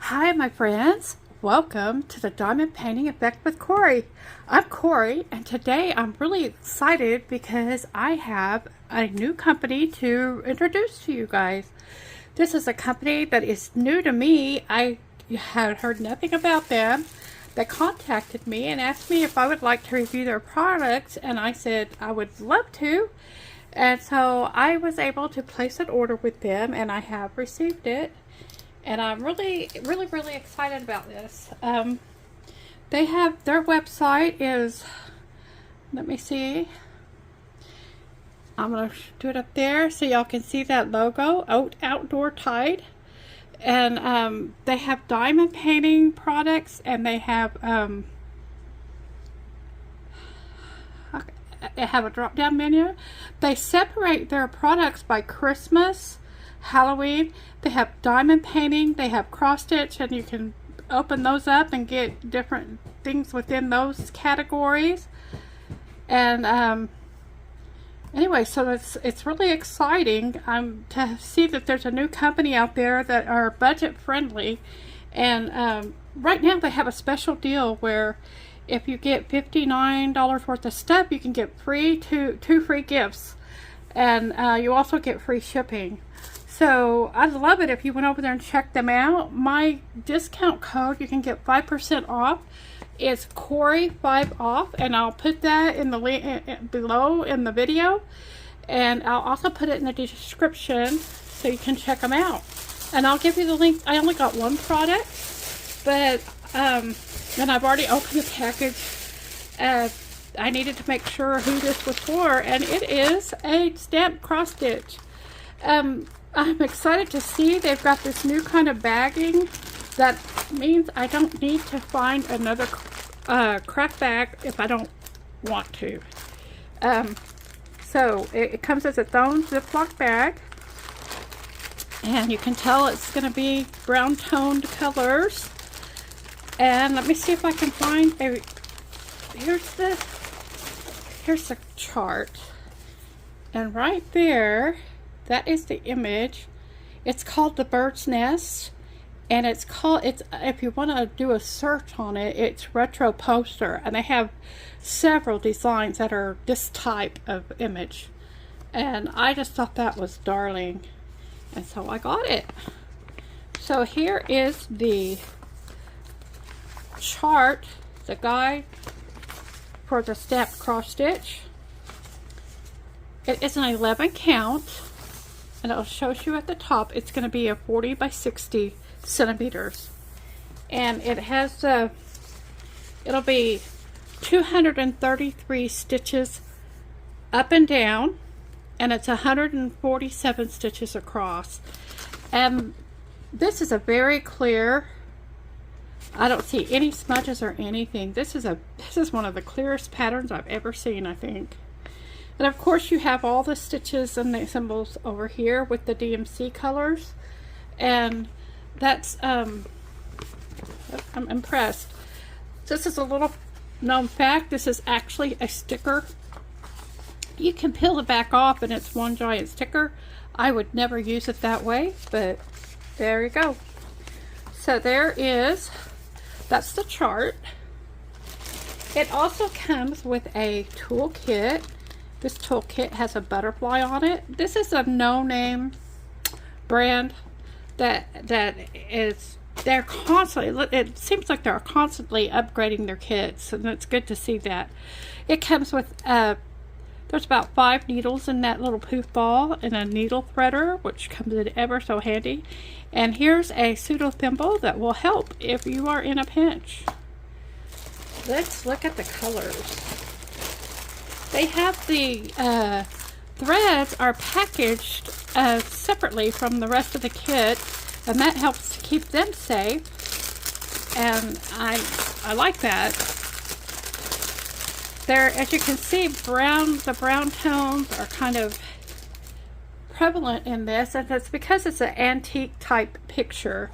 Hi, my friends. Welcome to the Diamond Painting Effect with Cori. I'm Cori, and today I'm really excited because I have a new company to introduce to you guys. This is a company that is new to me. I had heard nothing about them. They contacted me and asked me if I would like to review their products, and I said I would love to. And so I was able to place an order with them, and I have received it. And I'm really excited about this. They have, their website is, let me see. I'm going to do it up there so y'all can see that logo, Outdoor Tide. And they have diamond painting products, and they have a drop-down menu. They separate their products by Christmas, Halloween. They have diamond painting, they have cross-stitch, and you can open those up and get different things within those categories. And anyway, so it's really exciting to see that there's a new company out there that are budget friendly. And right now they have a special deal where if you get $59 worth of stuff, you can get two free gifts, and you also get free shipping. So I'd love it if you went over there and checked them out. My discount code, you can get 5% off. It's Cori5off, and I'll put that in the link below in the video, and I'll also put it in the description so you can check them out. And I'll give you the link. I only got one product, but and I've already opened the package. I needed to make sure who this was for, and it is a stamped cross stitch. I'm excited to see they've got this new kind of bagging. That means I don't need to find another craft bag if I don't want to. So it comes as its own Ziploc bag, and you can tell it's going to be brown toned colors. And let me see if I can find a, here's the chart, and right there, that is the image. It's called the Bird's Nest, and if you want to do a search on it, it's retro poster, and they have several designs that are this type of image, and I just thought that was darling, and so I got it. So here is the chart, the guide for the stamped cross stitch. It is an 11 count, and it shows you at the top it's going to be a 40 by 60 centimeters, and it has it'll be 233 stitches up and down, and it's 147 stitches across. And this is a very clear, I don't see any smudges or anything. This is one of the clearest patterns I've ever seen, I think. And of course you have all the stitches and the symbols over here with the DMC colors, and that's I'm impressed. This is a little known fact. This is actually a sticker. You can peel the back off and it's one giant sticker. I would never use it that way, but there you go. So that's the chart. It also comes with a toolkit. This toolkit has a butterfly on it. This is a no-name brand that is, they're constantly, it seems like they're constantly upgrading their kits, and it's good to see that. It comes with, there's about 5 needles in that little poof ball, and a needle threader, which comes in ever so handy. And here's a pseudo thimble that will help if you are in a pinch. Let's look at the colors. They have the threads are packaged separately from the rest of the kit, and that helps to keep them safe, and I like that. There, as you can see, the brown tones are kind of prevalent in this, and that's because it's an antique type picture,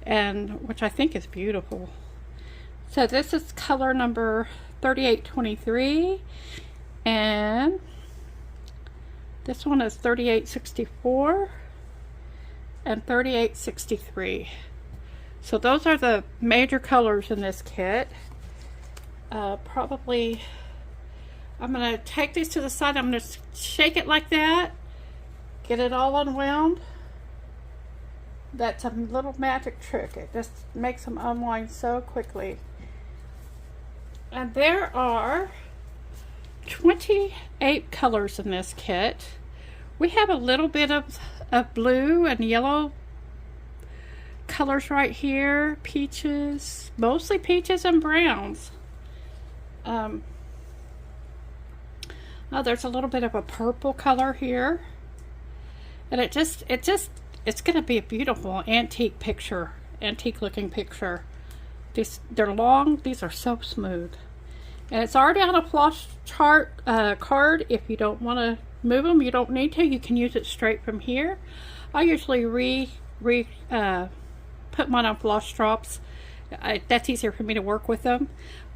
and which I think is beautiful. So this is color number 3823, and this one is 3864 and 3863. So those are the major colors in this kit. Probably, I'm going to take these to the side. I'm going to shake it like that. Get it all unwound. That's a little magic trick. It just makes them unwind so quickly. And there are 28 colors in this kit. We have a little bit of blue and yellow colors right here. Peaches, mostly peaches and browns. Oh, there's a little bit of a purple color here. And it's going to be a beautiful antique picture, antique looking picture. They're long, these are so smooth. And it's already on a floss chart card. If you don't want to move them, you don't need to. You can use it straight from here. I usually put mine on floss drops. That's easier for me to work with them.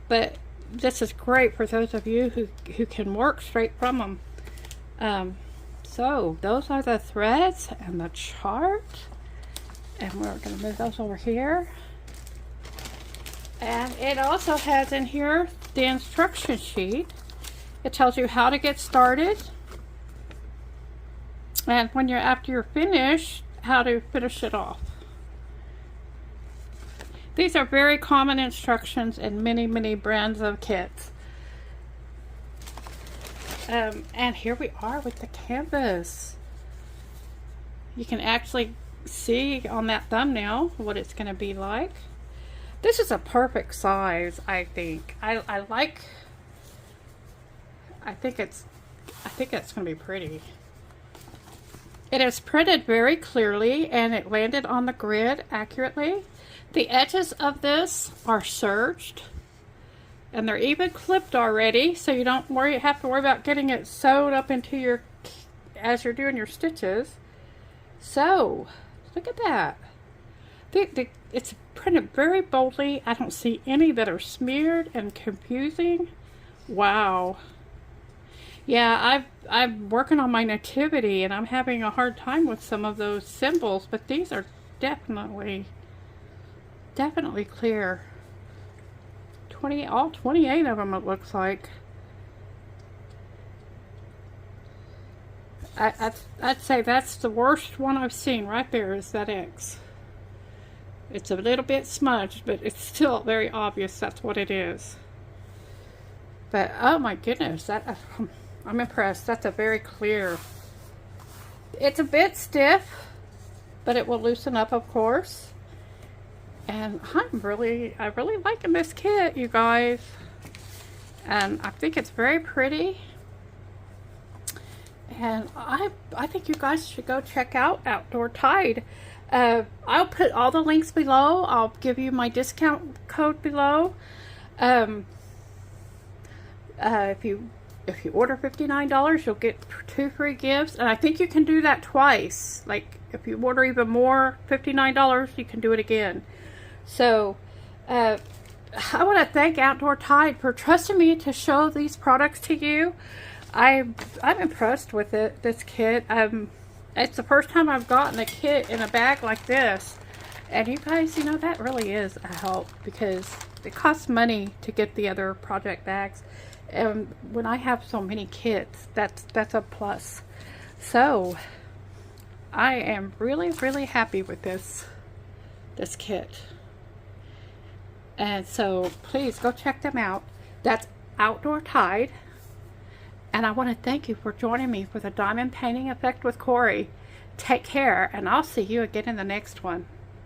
But this is great for those of you who can work straight from them. So those are the threads and the chart. And we're going to move those over here. And it also has in here the instruction sheet. It tells you how to get started. And when after you're finished, how to finish it off. These are very common instructions in many, many brands of kits. And here we are with the canvas. You can actually see on that thumbnail what it's going to be like. This is a perfect size, I think. I think it's going to be pretty. It is printed very clearly and it landed on the grid accurately. The edges of this are serged and they're even clipped already, so you don't have to worry about getting it sewed up into as you're doing your stitches. So look at that. It's printed very boldly. I don't see any that are smeared and confusing. Wow. Yeah, I'm working on my nativity and I'm having a hard time with some of those symbols, but these are definitely clear. All 28 of them, it looks like. I'd say that's the worst one I've seen right there, is that X. It's a little bit smudged, but it's still very obvious that's what it is. But oh my goodness, I'm impressed. That's a very clear. It's a bit stiff, but it will loosen up, of course. And I'm really liking this kit, you guys. And I think it's very pretty. And I think you guys should go check out Outdoor Tide. I'll put all the links below. I'll give you my discount code below. If you order $59, you'll get 2 free gifts. And I think you can do that twice. Like if you order even more, $59, you can do it again. So I want to thank Outdoor Tide for trusting me to show these products to you. I'm impressed with this kit. It's the first time I've gotten a kit in a bag like this, and you guys, you know, that really is a help because it costs money to get the other project bags, and when I have so many kits, that's a plus. So I am really happy with this kit. And so please go check them out. That's Outdoor Tide. And I want to thank you for joining me for the Diamond Painting Effect with Cori. Take care, and I'll see you again in the next one.